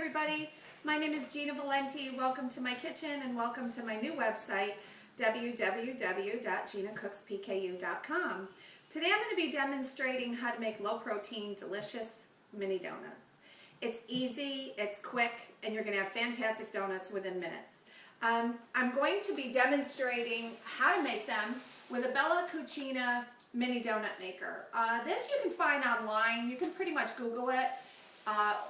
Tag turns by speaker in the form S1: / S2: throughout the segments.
S1: everybody. My name is Gina Valenti. Welcome to my kitchen and welcome to my new website, www.GinaCooksPku.com. Today I'm going to be demonstrating how to make low-protein, delicious mini donuts. It's easy, it's quick, and you're going to have fantastic donuts within minutes. I'm going to be demonstrating how to make them with a Bella Cucina mini donut maker. This you can find online. You can pretty much Google it.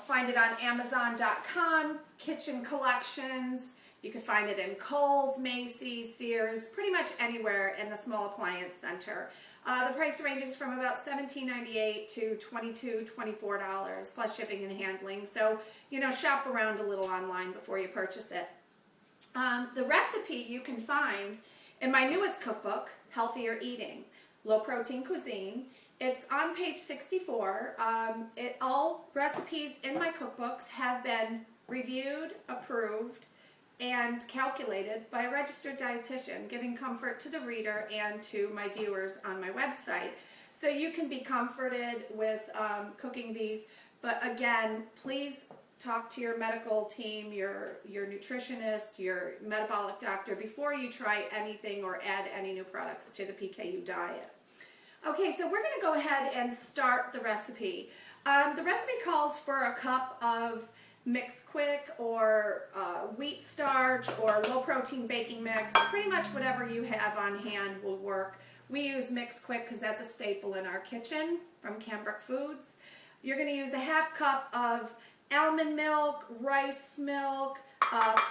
S1: Find it on Amazon.com, Kitchen Collections. You can find it in Kohl's, Macy's, Sears, pretty much anywhere in the small appliance center. The price ranges from about $17.98 to $22, $24 plus shipping and handling. So, you know, shop around a little online before you purchase it. The recipe you can find in my newest cookbook, Healthier Eating, Low Protein Cuisine. It's on page 64. All recipes in my cookbooks have been reviewed, approved, and calculated by a registered dietitian, giving comfort to the reader and to my viewers on my website. So you can be comforted with cooking these, but again, please talk to your medical team, your nutritionist, your metabolic doctor before you try anything or add any new products to the PKU diet. Okay, so we're going to go ahead and start the recipe. The recipe calls for a cup of Mix Quick or wheat starch or low protein baking mix. Pretty much whatever you have on hand will work. We use Mix Quick because that's a staple in our kitchen from Cambric Foods. You're going to use a half cup of almond milk, rice milk,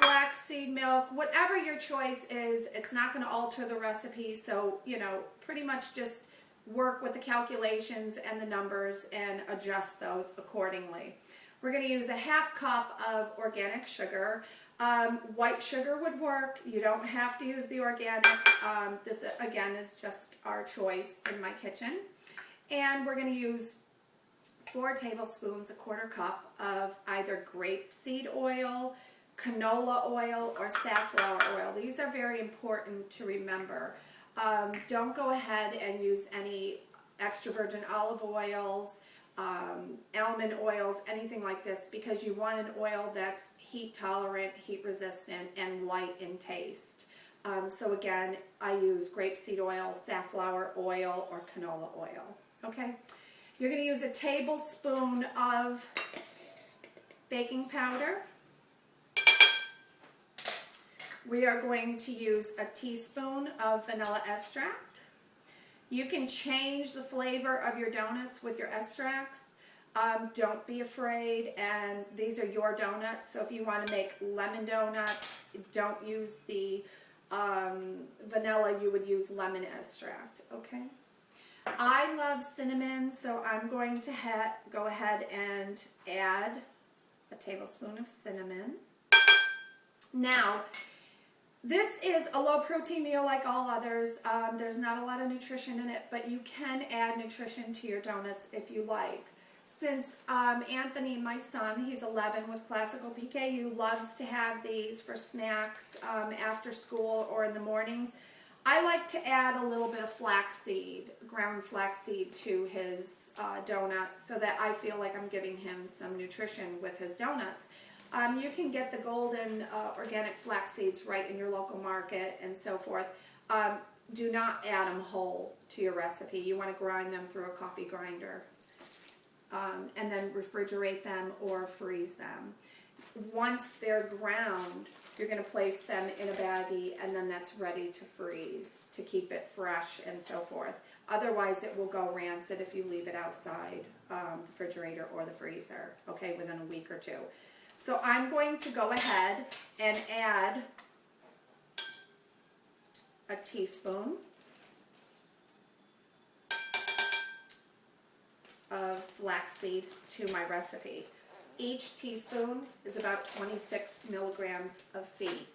S1: flaxseed milk, whatever your choice is. It's not going to alter the recipe, so, you know, pretty much just work with the calculations and the numbers and adjust those accordingly. We're going to use a half cup of organic sugar. White sugar would work. You don't have to use the organic. This, again, is just our choice in my kitchen. And we're going to use 4 tablespoons, a quarter cup of either grapeseed oil, canola oil, or safflower oil. These are very important to remember. Don't go ahead and use any extra virgin olive oils, almond oils, anything like this, because you want an oil that's heat tolerant, heat resistant, and light in taste. So again, I use grapeseed oil, safflower oil, or canola oil. Okay? You're going to use a tablespoon of baking powder. We are going to use a teaspoon of vanilla extract. You can change the flavor of your donuts with your extracts. Don't be afraid, and these are your donuts, so if you want to make lemon donuts, don't use the vanilla, you would use lemon extract, okay? I love cinnamon, so I'm going to go ahead and add a tablespoon of cinnamon. Now, this is a low-protein meal like all others. There's not a lot of nutrition in it, but you can add nutrition to your donuts if you like. Since Anthony, my son, he's 11 with classical PKU, loves to have these for snacks after school or in the mornings, I like to add a little bit of flaxseed, ground flaxseed, to his donut so that I feel like I'm giving him some nutrition with his donuts. You can get the golden organic flax seeds right in your local market and so forth. Do not add them whole to your recipe. You want to grind them through a coffee grinder and then refrigerate them or freeze them. Once they're ground, you're going to place them in a baggie and then that's ready to freeze to keep it fresh and so forth. Otherwise, it will go rancid if you leave it outside the refrigerator or the freezer, okay, within a week or two. So I'm going to go ahead and add a teaspoon of flaxseed to my recipe. Each teaspoon is about 26 milligrams of feed.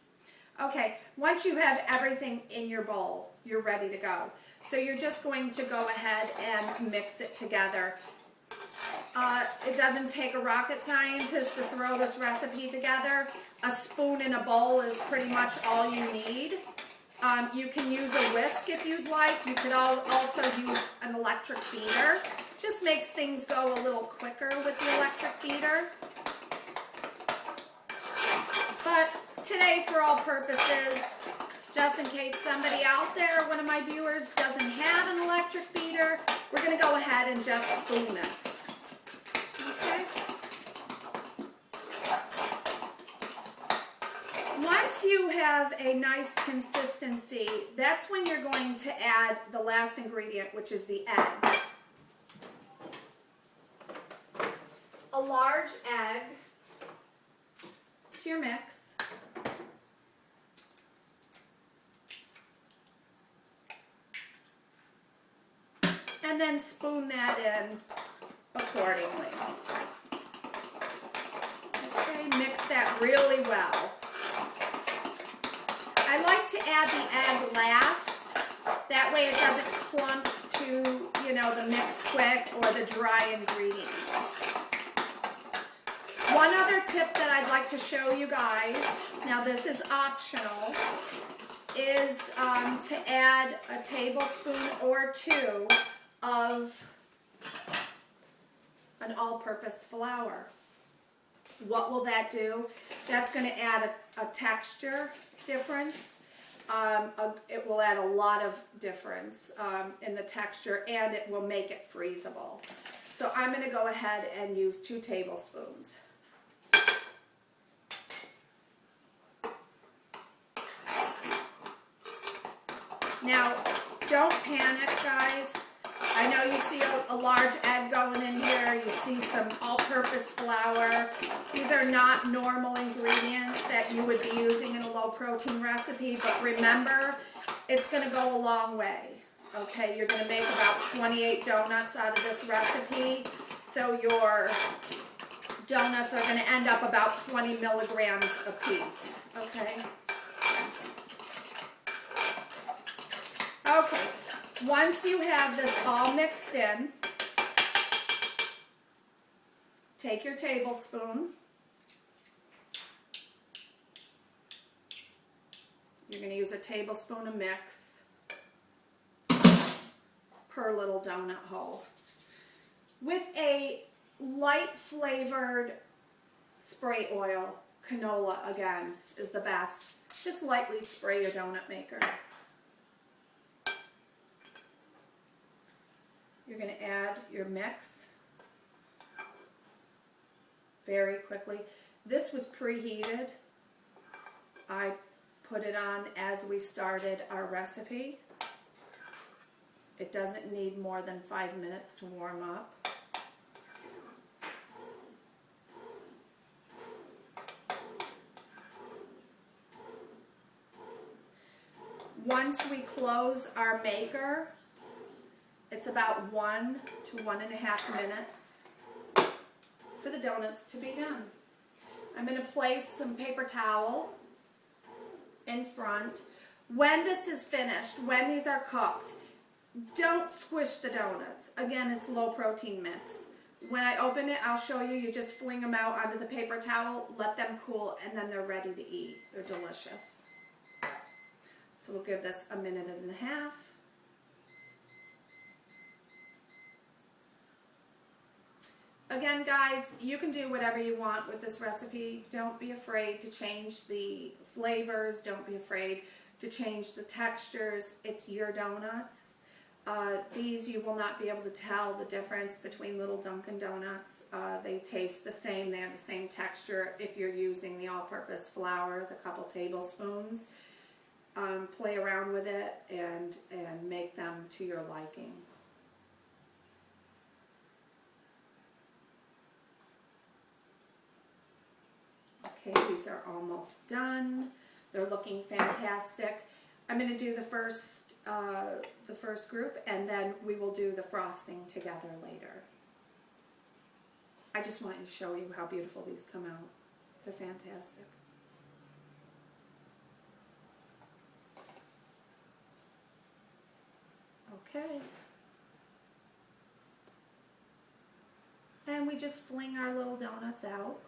S1: Okay, once you have everything in your bowl, you're ready to go. So you're just going to go ahead and mix it together. It doesn't take a rocket scientist to throw this recipe together. A spoon in a bowl is pretty much all you need. You can use a whisk if you'd like. You could also use an electric beater. Just makes things go a little quicker with the electric beater. But today, for all purposes, just in case somebody out there, one of my viewers, doesn't have an electric beater, we're going to go ahead and just spoon this. Okay? Once you have a nice consistency, that's when you're going to add the last ingredient, which is the egg. A large egg to your mix. And then spoon that in accordingly. Okay, mix that really well. I like to add the egg last. That way it doesn't clump to, you know, the mix quick or the dry ingredients. One other tip that I'd like to show you guys, now this is optional, is to add a tablespoon or two of an all-purpose flour. What will that do? That's going to add a texture difference. It will add a lot of difference in the texture, and it will make it freezable. So I'm going to go ahead and use 2 tablespoons. Now, don't panic, guys. I know you see a large egg going in here. You see some all-purpose flour. These are not normal ingredients that you would be using in a low-protein recipe, but remember, it's going to go a long way. Okay, you're going to make about 28 donuts out of this recipe, so your donuts are going to end up about 20 milligrams a piece. Okay. Okay, once you have this all mixed in, take your tablespoon. You're going to use a tablespoon of mix per little donut hole. With a light flavored spray oil, canola again is the best. Just lightly spray your donut maker. You're going to add your mix very quickly. This was preheated. I put it on as we started our recipe. It doesn't need more than 5 minutes to warm up. Once we close our maker, it's about 1 to 1.5 minutes for the donuts to be done. I'm going to place some paper towel in front. When this is finished, when these are cooked, don't squish the donuts. Again, it's low protein mix. When I open it, I'll show you. You just fling them out onto the paper towel, let them cool, and then they're ready to eat. They're delicious. So we'll give this a 1.5 minutes. Again, guys, you can do whatever you want with this recipe. Don't be afraid to change the flavors. Don't be afraid to change the textures. It's your donuts. These you will not be able to tell the difference between little Dunkin' Donuts. They taste the same. They have the same texture if you're using the all-purpose flour, the couple tablespoons. Play around with it and make them to your liking. Okay, these are almost done. They're looking fantastic. I'm going to do the first group, and then we will do the frosting together later. I just want to show you how beautiful these come out. They're fantastic. Okay. And we just fling our little donuts out.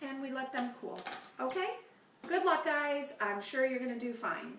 S1: And we let them cool. Okay? Good luck, guys. I'm sure you're going to do fine.